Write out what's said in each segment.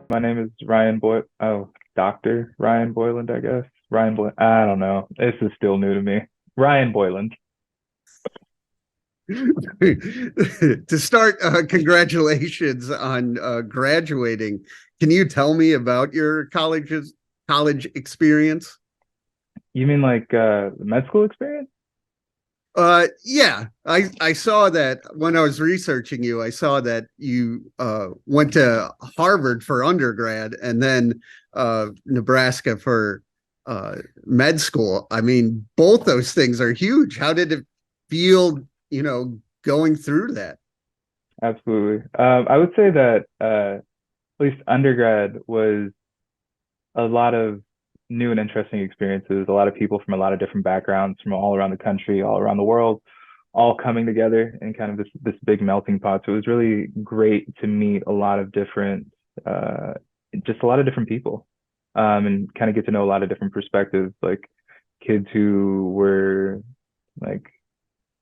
My name is Ryan Boy. Oh, Dr. Ryan Boyland, I guess. Ryan Boy. I don't know. This is still new to me. Ryan Boyland. To start, congratulations on graduating. Can you tell me about your college experience? You mean like med school experience? Yeah, I saw that when I was researching you. I saw that you went to Harvard for undergrad and then Nebraska for med school. I mean, both those things are huge. How did it feel, going through that? Absolutely. I would say that at least undergrad was a lot of new and interesting experiences. A lot of people from a lot of different backgrounds from all around the country, all around the world, all coming together in kind of this big melting pot. So it was really great to meet a lot of different, uh, just a lot of different people, and kind of get to know a lot of different perspectives, like kids who were like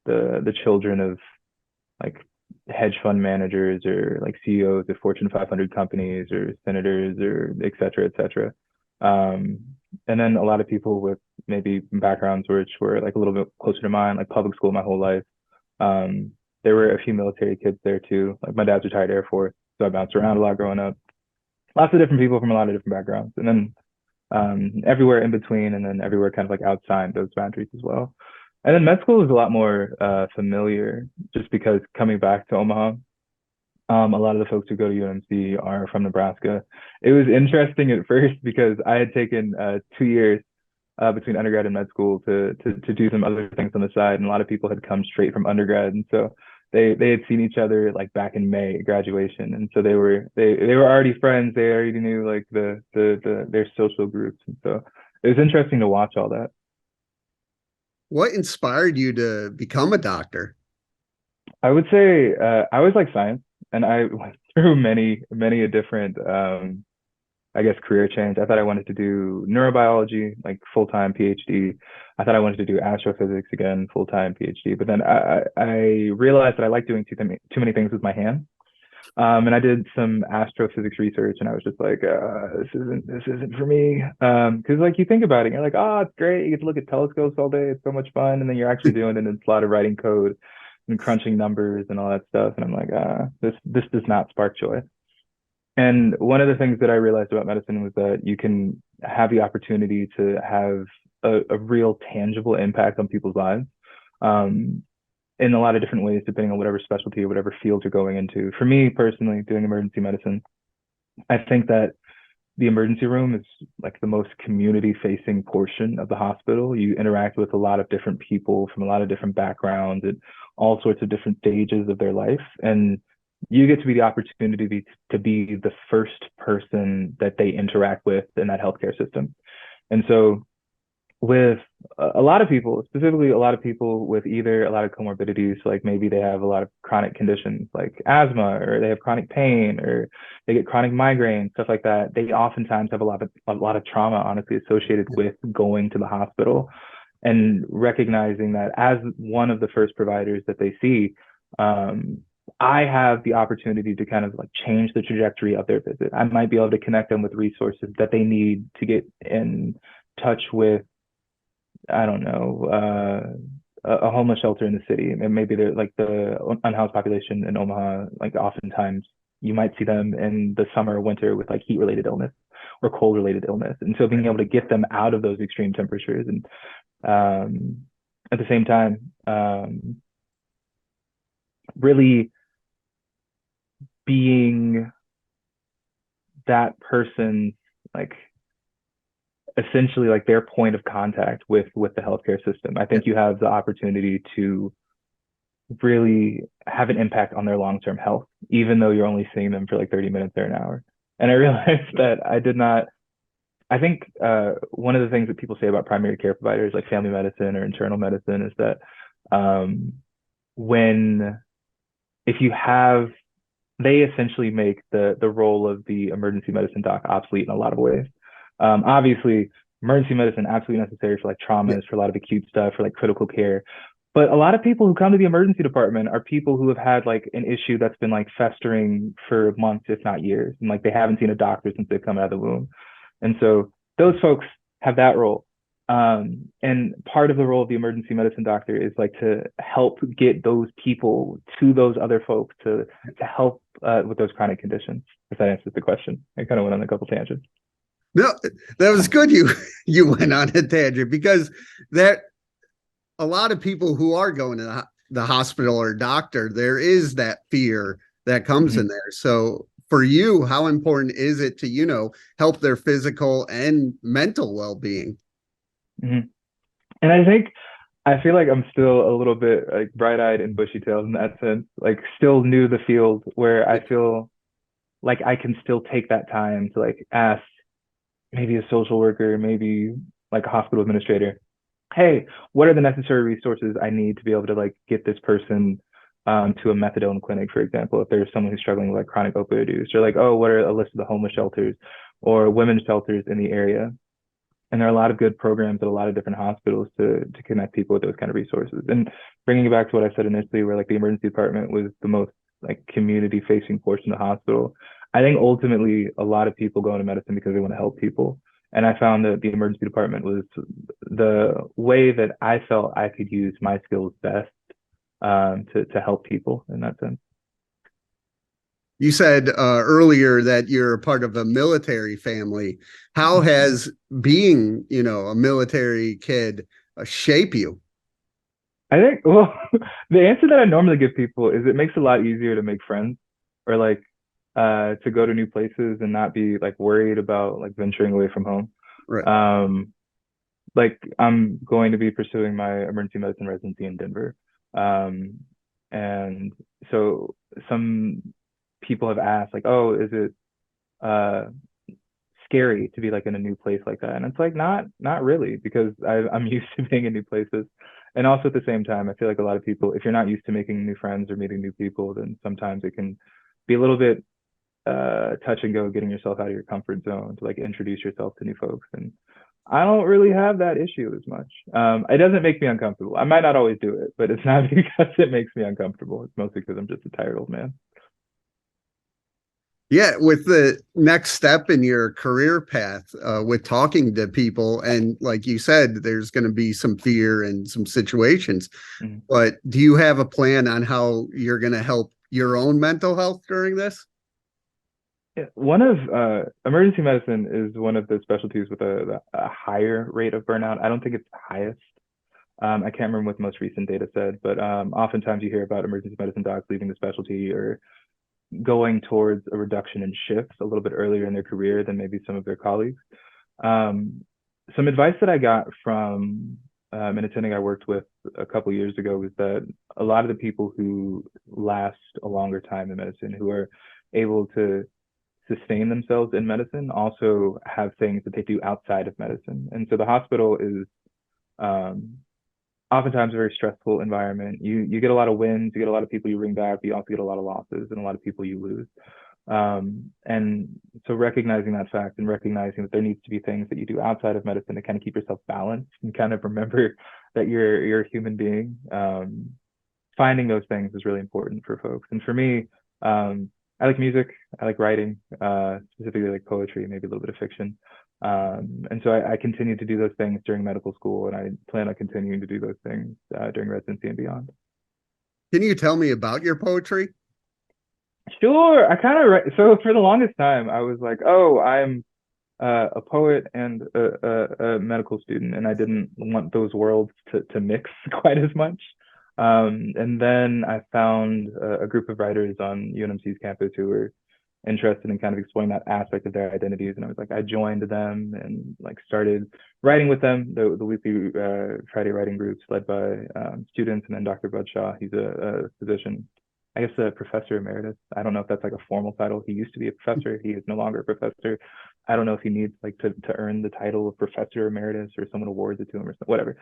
the children of like hedge fund managers or like CEOs of Fortune 500 companies or senators or et cetera, et cetera. Um, and then a lot of people with maybe backgrounds which were like a little bit closer to mine, like public school my whole life. Um, there were a few military kids there too. Like my dad's retired Air Force, so I bounced around a lot growing up. Lots of different people from a lot of different backgrounds, and then everywhere in between, and then everywhere kind of like outside those boundaries as well. And then med school is a lot more familiar, just because coming back to Omaha, a lot of the folks who go to UNMC are from Nebraska. It was interesting at first because I had taken 2 years between undergrad and med school to do some other things on the side, and a lot of people had come straight from undergrad, and so they had seen each other like back in May at graduation, and so they were already friends. They already knew like their social groups, and so it was interesting to watch all that. What inspired you to become a doctor? I would say I always like science, and I went through many a different I guess career change. I thought I wanted to do neurobiology, like full time PhD. I thought I wanted to do astrophysics again, full time PhD. But then I realized that I like doing too many things with my hands. And I did some astrophysics research, and I was just like, this isn't for me. Because like you think about it, you're like, oh, it's great. You get to look at telescopes all day. It's so much fun. And then you're actually doing it, and it's a lot of writing code and crunching numbers and all that stuff. And I'm like, this does not spark joy. And one of the things that I realized about medicine was that you can have the opportunity to have a real tangible impact on people's lives, um, in a lot of different ways, depending on whatever specialty or whatever field you're going into. For me personally, doing emergency medicine, I think that the emergency room is like the most community facing portion of the hospital. You interact with a lot of different people from a lot of different backgrounds and all sorts of different stages of their life. And you get to be the opportunity to be the first person that they interact with in that healthcare system. And so with a lot of people, specifically a lot of people with either a lot of comorbidities, like maybe they have a lot of chronic conditions like asthma, or they have chronic pain, or they get chronic migraine, stuff like that. They oftentimes have a lot of trauma, honestly, associated with going to the hospital, and recognizing that as one of the first providers that they see, um, I have the opportunity to kind of like change the trajectory of their visit. I might be able to connect them with resources that they need to get in touch with, I don't know, a homeless shelter in the city. And maybe they're like the unhoused population in Omaha, like oftentimes you might see them in the summer or winter with like heat related illness or cold related illness. And so being able to get them out of those extreme temperatures, and at the same time, really being that person, like essentially like their point of contact with the healthcare system. I Yeah. think you have the opportunity to really have an impact on their long-term health, even though you're only seeing them for like 30 minutes or an hour. And I realized that I did not, I think one of the things that people say about primary care providers, like family medicine or internal medicine, is that um, when, if you have, they essentially make the role of the emergency medicine doc obsolete in a lot of ways. Obviously, emergency medicine absolutely necessary for like Yeah. traumas, for a lot of acute stuff, for like critical care. But a lot of people who come to the emergency department are people who have had like an issue that's been like festering for months, if not years, and like they haven't seen a doctor since they've come out of the womb. And so those folks have that role. And part of the role of the emergency medicine doctor is like to help get those people to those other folks to help with those chronic conditions. If that answers the question, I kind of went on a couple tangents. No, that was good. You went on a tangent because that a lot of people who are going to the hospital or doctor, there is that fear that comes in Mm-hmm. there. So for you, how important is it to, help their physical and mental well-being? Mm-hmm. And I think I feel like I'm still a little bit like bright-eyed and bushy-tailed in that sense, like still new to the field where I feel like I can still take that time to like ask maybe a social worker, maybe like a hospital administrator, hey, what are the necessary resources I need to be able to like get this person to a methadone clinic, for example, if there's someone who's struggling with like chronic opioid use, or like, oh, what are a list of the homeless shelters or women's shelters in the area? And there are a lot of good programs at a lot of different hospitals to connect people with those kind of resources. And bringing it back to what I said initially, where like the emergency department was the most like community facing portion of the hospital, I think ultimately a lot of people go into medicine because they want to help people. And I found that the emergency department was the way that I felt I could use my skills best to help people in that sense. You said earlier that you're a part of a military family. How has being, a military kid shape you? I think, well, the answer that I normally give people is it makes it a lot easier to make friends or like to go to new places and not be like worried about like venturing away from home. Right. Um, like I'm going to be pursuing my emergency medicine residency in Denver. Um, and so some people have asked like, oh, is it uh scary to be like in a new place like that? And it's like not really because I'm used to being in new places. And also at the same time, I feel like a lot of people, if you're not used to making new friends or meeting new people, then sometimes it can be a little bit touch and go getting yourself out of your comfort zone to like introduce yourself to new folks. And I don't really have that issue as much. It doesn't make me uncomfortable. I might not always do it, but it's not because it makes me uncomfortable. It's mostly because I'm just a tired old man. Yeah, with the next step in your career path, with talking to people, and like you said, there's going to be some fear and some situations. Mhm. But do you have a plan on how you're going to help your own mental health during this? Yeah, one of emergency medicine is one of the specialties with a higher rate of burnout. I don't think it's the highest. I can't remember what the most recent data said, but oftentimes you hear about emergency medicine docs leaving the specialty or going towards a reduction in shifts a little bit earlier in their career than maybe some of their colleagues. Um, some advice that I got from an attending I worked with a couple years ago was that a lot of the people who last a longer time in medicine, who are able to sustain themselves in medicine, also have things that they do outside of medicine. And so the hospital is um, oftentimes a very stressful environment. You get a lot of wins, you get a lot of people you bring back, but you also get a lot of losses and a lot of people you lose. And so recognizing that fact and recognizing that there needs to be things that you do outside of medicine to kind of keep yourself balanced and kind of remember that you're a human being. Finding those things is really important for folks. And for me, I like music, I like writing, specifically like poetry, maybe a little bit of fiction. And so I continue to do those things during medical school, and I plan on continuing to do those things during residency and beyond. Can you tell me about your poetry? Sure, I kind of so for the longest time I was like, oh, I'm a poet and a medical student, and I didn't want those worlds to mix quite as much. And then I found a group of writers on UNMC's campus who were interested in kind of exploring that aspect of their identities. And I was like, I joined them and like started writing with them, the weekly Friday writing groups led by students. And then Dr. Budshaw, he's a physician, I guess a professor emeritus. I don't know if that's like a formal title. He used to be a professor. He is no longer a professor. I don't know if he needs like to earn the title of professor emeritus or someone awards it to him or something, whatever.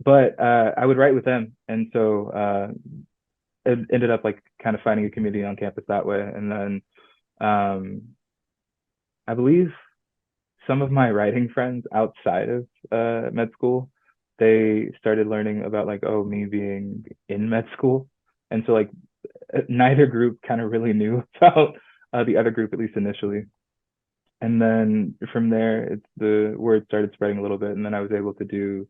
But I would write with them. And so it ended up like kind of finding a community on campus that way. And then um, I believe some of my writing friends outside of med school they started learning about like, oh, me being in med school. And so like neither group kind of really knew about the other group, at least initially. And then from there, it's the word started spreading a little bit. And then I was able to do,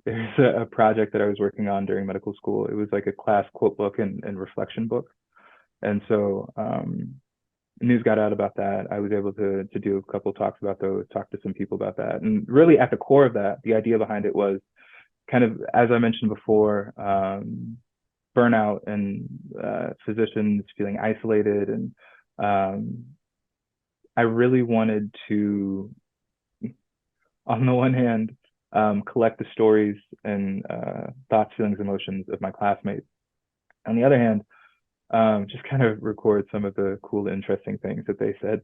there's a project that I was working on during medical school. It was like a class quote book and reflection book. And so news got out about that. I was able to do a couple talks about those, talk to some people about that. And really at the core of that, the idea behind it was kind of, as I mentioned before, burnout and physicians feeling isolated. And I really wanted to, on the one hand, collect the stories and thoughts, feelings, emotions of my classmates. On the other hand, just kind of record some of the cool, interesting things that they said.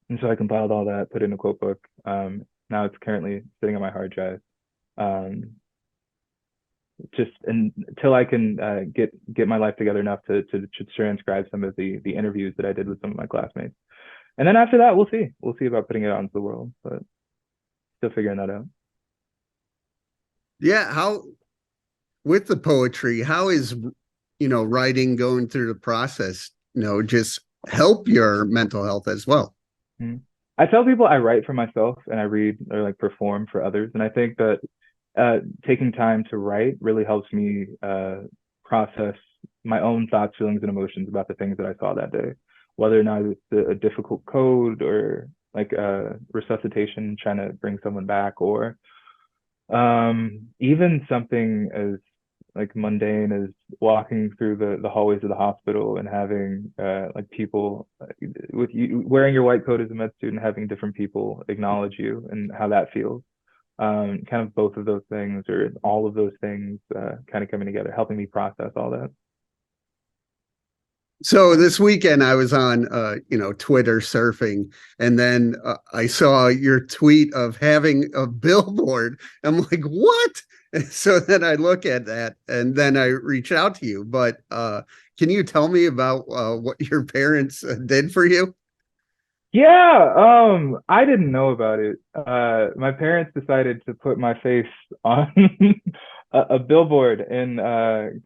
And so I compiled all that, put it in a quote book. Now it's currently sitting on my hard drive. Just until I can get my life together enough to transcribe some of the interviews that I did with some of my classmates. And then after that, we'll see. We'll see about putting it out into the world, but still figuring that out. Yeah, how with the poetry, how is writing going through the process, just help your mental health as well? Mm-hmm. I tell people I write for myself and I read or like perform for others. And I think that taking time to write really helps me process my own thoughts, feelings, and emotions about the things that I saw that day, whether or not it's a difficult code or like resuscitation, trying to bring someone back, or even something as like mundane as walking through the hallways of the hospital and having like people with you wearing your white coat as a med student, having different people acknowledge you and how that feels. Kind of both of those things or all of those things kind of coming together, helping me process all that. So this weekend I was on, Twitter surfing, and then I saw your tweet of having a billboard. I'm like, what? And so then I look at that, and then I reach out to you. But can you tell me about what your parents did for you? Yeah, I didn't know about it. My parents decided to put my face on a billboard in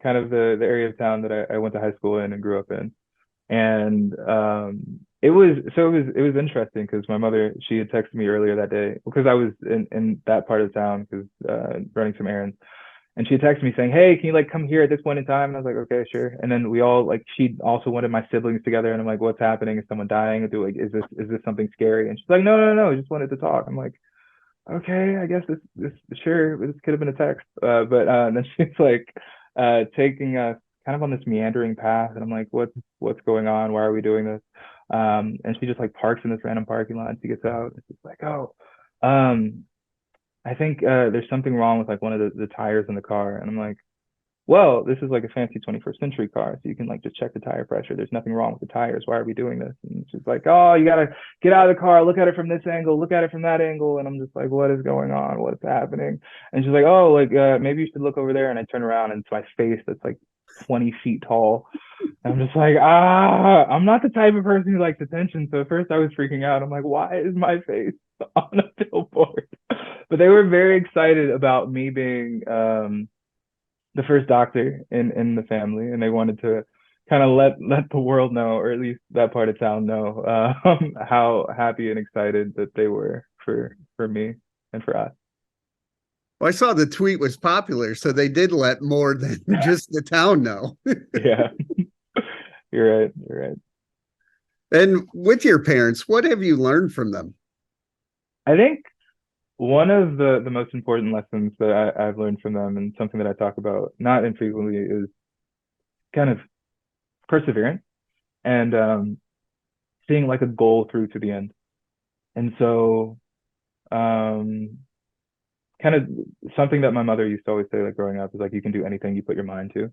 kind of the area of town that I went to high school in and grew up in. And it was interesting because my mother, she had texted me earlier that day because I was in that part of town because running some errands. And she texted me saying, "Hey, can you like come here at this point in time?" And I was like, "Okay, sure." And then we all like, she also wanted my siblings together, and I'm like, "What's happening? Is someone dying? Like, is this something scary?" And she's like, "No, no, no, I just wanted to talk." I'm like, "Okay, I guess this sure, this could have been a text." But then she's like taking us kind of on this meandering path, and I'm like, "What's going on? Why are we doing this?" And she just like parks in this random parking lot, and she gets out, and she's like, "Oh, um, I think there's something wrong with like one of the tires in the car." And I'm like, well, this is like a fancy 21st century car, so you can like just check the tire pressure. There's nothing wrong with the tires. Why are we doing this? And she's like, oh, you gotta get out of the car, look at it from this angle, look at it from that angle. And I'm just like, what is going on? What's happening? And she's like, oh, like maybe you should look over there. And I turn around and it's my face that's like 20 feet tall. And I'm just like, I'm not the type of person who likes attention. So at first I was freaking out. I'm like, why is my face on a billboard? But they were very excited about me being the first doctor in the family, and they wanted to kind of let the world know, or at least that part of town know, how happy and excited that they were for me and for us. Well, I saw the tweet was popular, so they did let more than just the town know. Yeah, you're right. You're right. And with your parents, what have you learned from them? I think one of the most important lessons that I've learned from them, and something that I talk about not infrequently, is kind of perseverance and seeing like a goal through to the end. And so um kind of something that my mother used to always say like growing up is like you can do anything you put your mind to.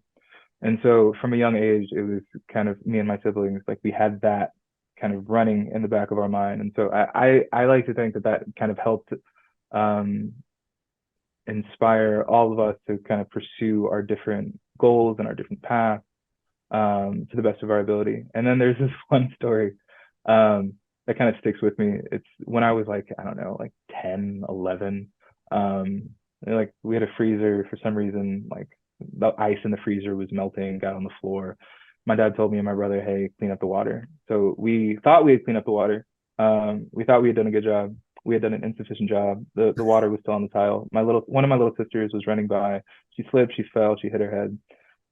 And so from a young age, it was kind of me and my siblings, like we had that kind of running in the back of our mind. And so I like to think that that kind of helped um inspire all of us to kind of pursue our different goals and our different paths to the best of our ability. And then there's this one story that kind of sticks with me. It's when I was like, I don't know, like 10, 11. Um, And, like we had a freezer for some reason, like the ice in the freezer was melting, got on the floor. My dad told me and my brother, "Hey, clean up the water." So we thought we had cleaned up the water. We thought we had done a good job. We had done an insufficient job. The water was still on the tile. One of my little sisters was running by. She slipped, she fell, she hit her head.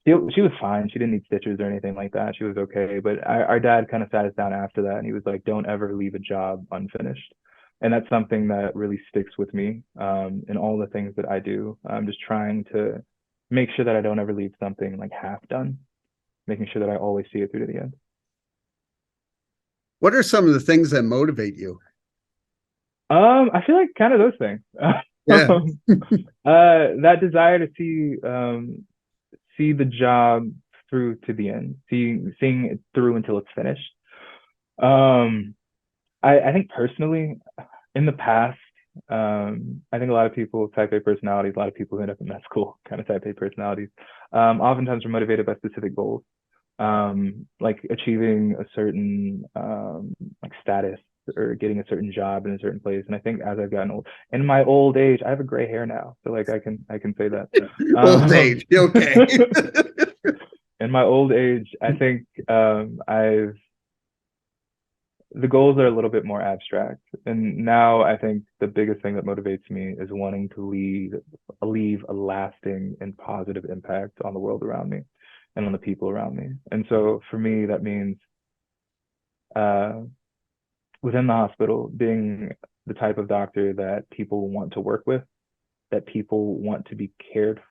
She was fine. She didn't need stitches or anything like that. She was okay. But our dad kind of sat us down after that, and he was like, "Don't ever leave a job unfinished." And that's something that really sticks with me in all the things that I do. I'm just trying to make sure that I don't ever leave something like half done, making sure that I always see it through to the end. What are some of the things that motivate you? I feel like kind of those things. Yeah. That desire to see the job through to the end, seeing it through until it's finished. Um, I think personally, in the past, I think a lot of people with type A personalities, a lot of people who end up in med school, kind of type A personalities, oftentimes are motivated by specific goals, like achieving a certain like status or getting a certain job in a certain place. And I think as I've gotten old, in my old age, I have a gray hair now, so like I can say that. Old age. Okay. In my old age, I think I've the goals are a little bit more abstract. And now I think the biggest thing that motivates me is wanting to leave a lasting and positive impact on the world around me and on the people around me. And so for me, that means uh, within the hospital, being the type of doctor that people want to work with, that people want to be cared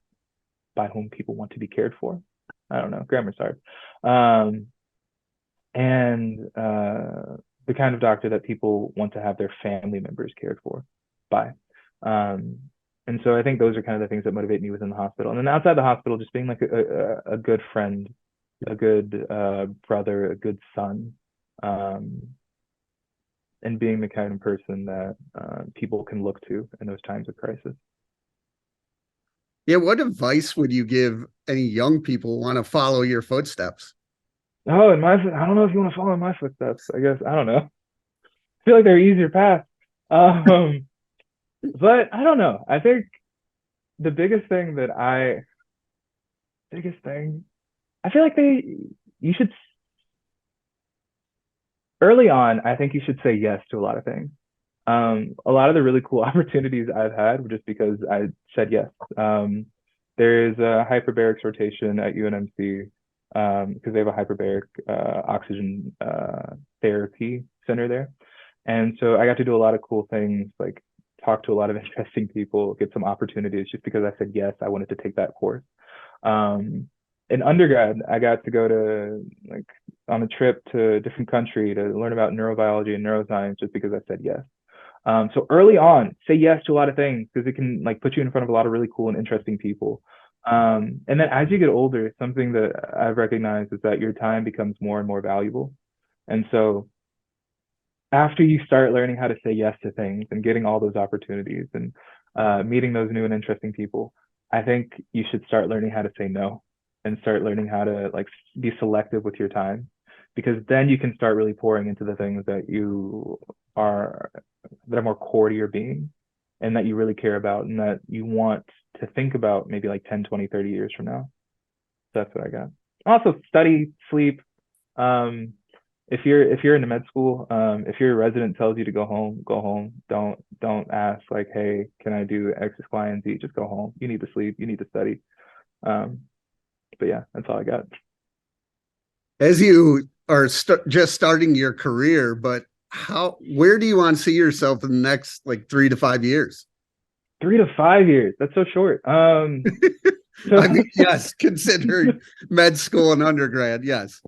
by whom people want to be cared for. I don't know, grammar's hard. Um, and the kind of doctor that people want to have their family members cared for by. Um, and so I think those are kind of the things that motivate me within the hospital. And then outside the hospital, just being like a good friend, a good brother, a good son, um, and being the kind of person that people can look to in those times of crisis. Yeah. What advice would you give any young people who want to follow your footsteps? Oh, I don't know if you want to follow in my footsteps. I guess I don't know. I feel like they're easier paths. Um, but I don't know. I think the biggest thing, I feel like you should, early on, I think you should say yes to a lot of things. A lot of the really cool opportunities I've had were just because I said yes. There's a hyperbarics rotation at UNMC because they have a hyperbaric oxygen therapy center there. And so I got to do a lot of cool things, like talk to a lot of interesting people, get some opportunities just because I said yes, I wanted to take that course. Um, in undergrad, I got to go to like on a trip to a different country to learn about neurobiology and neuroscience just because I said yes. So early on, say yes to a lot of things because it can like put you in front of a lot of really cool and interesting people. And then as you get older, something that I've recognized is that your time becomes more and more valuable. And so after you start learning how to say yes to things and getting all those opportunities and meeting those new and interesting people, I think you should start learning how to say no and start learning how to like be selective with your time because then you can start really pouring into the things are that are more core to your being and that you really care about and that you want to think about maybe like 10, 20, 30 years from now. That's what I got. Also study, sleep, um, if you're in the med school, if your resident tells you to go home, go home. Don't ask like, hey, can I do X, Y, and Z? Just go home. You need to sleep. You need to study. Um, but yeah, that's all I got. As you are just starting your career, but where do you want to see yourself in the next like 3 to 5 years? 3 to 5 years. That's so short. So I mean, yes, considering med school and undergrad, yes.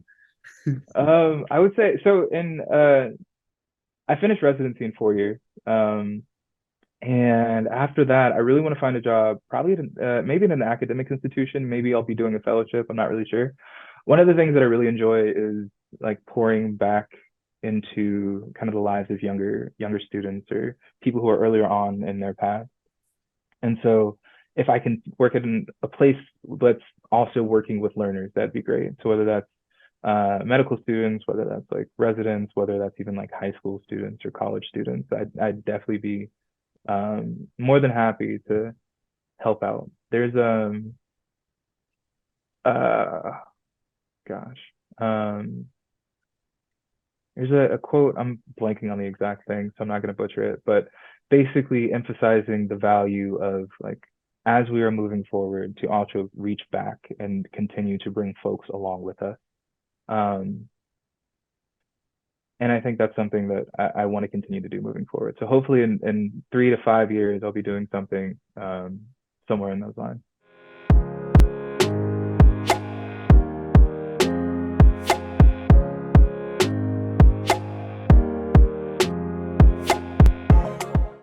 I would say so. I finished residency in 4 years. And after that, I really want to find a job, probably maybe in an academic institution. Maybe I'll be doing a fellowship. I'm not really sure. One of the things that I really enjoy is like pouring back into kind of the lives of younger students or people who are earlier on in their path. And so if I can work at a place that's also working with learners, that'd be great. So whether that's medical students, whether that's like residents, whether that's even like high school students or college students, I'd definitely be more than happy to help out. There's uh gosh. Um there's a quote, I'm blanking on the exact thing, so I'm not gonna butcher it, but basically emphasizing the value of like as we are moving forward to also reach back and continue to bring folks along with us. Um and I think that's something that I want to continue to do moving forward. So hopefully in 3 to 5 years I'll be doing something somewhere in those lines.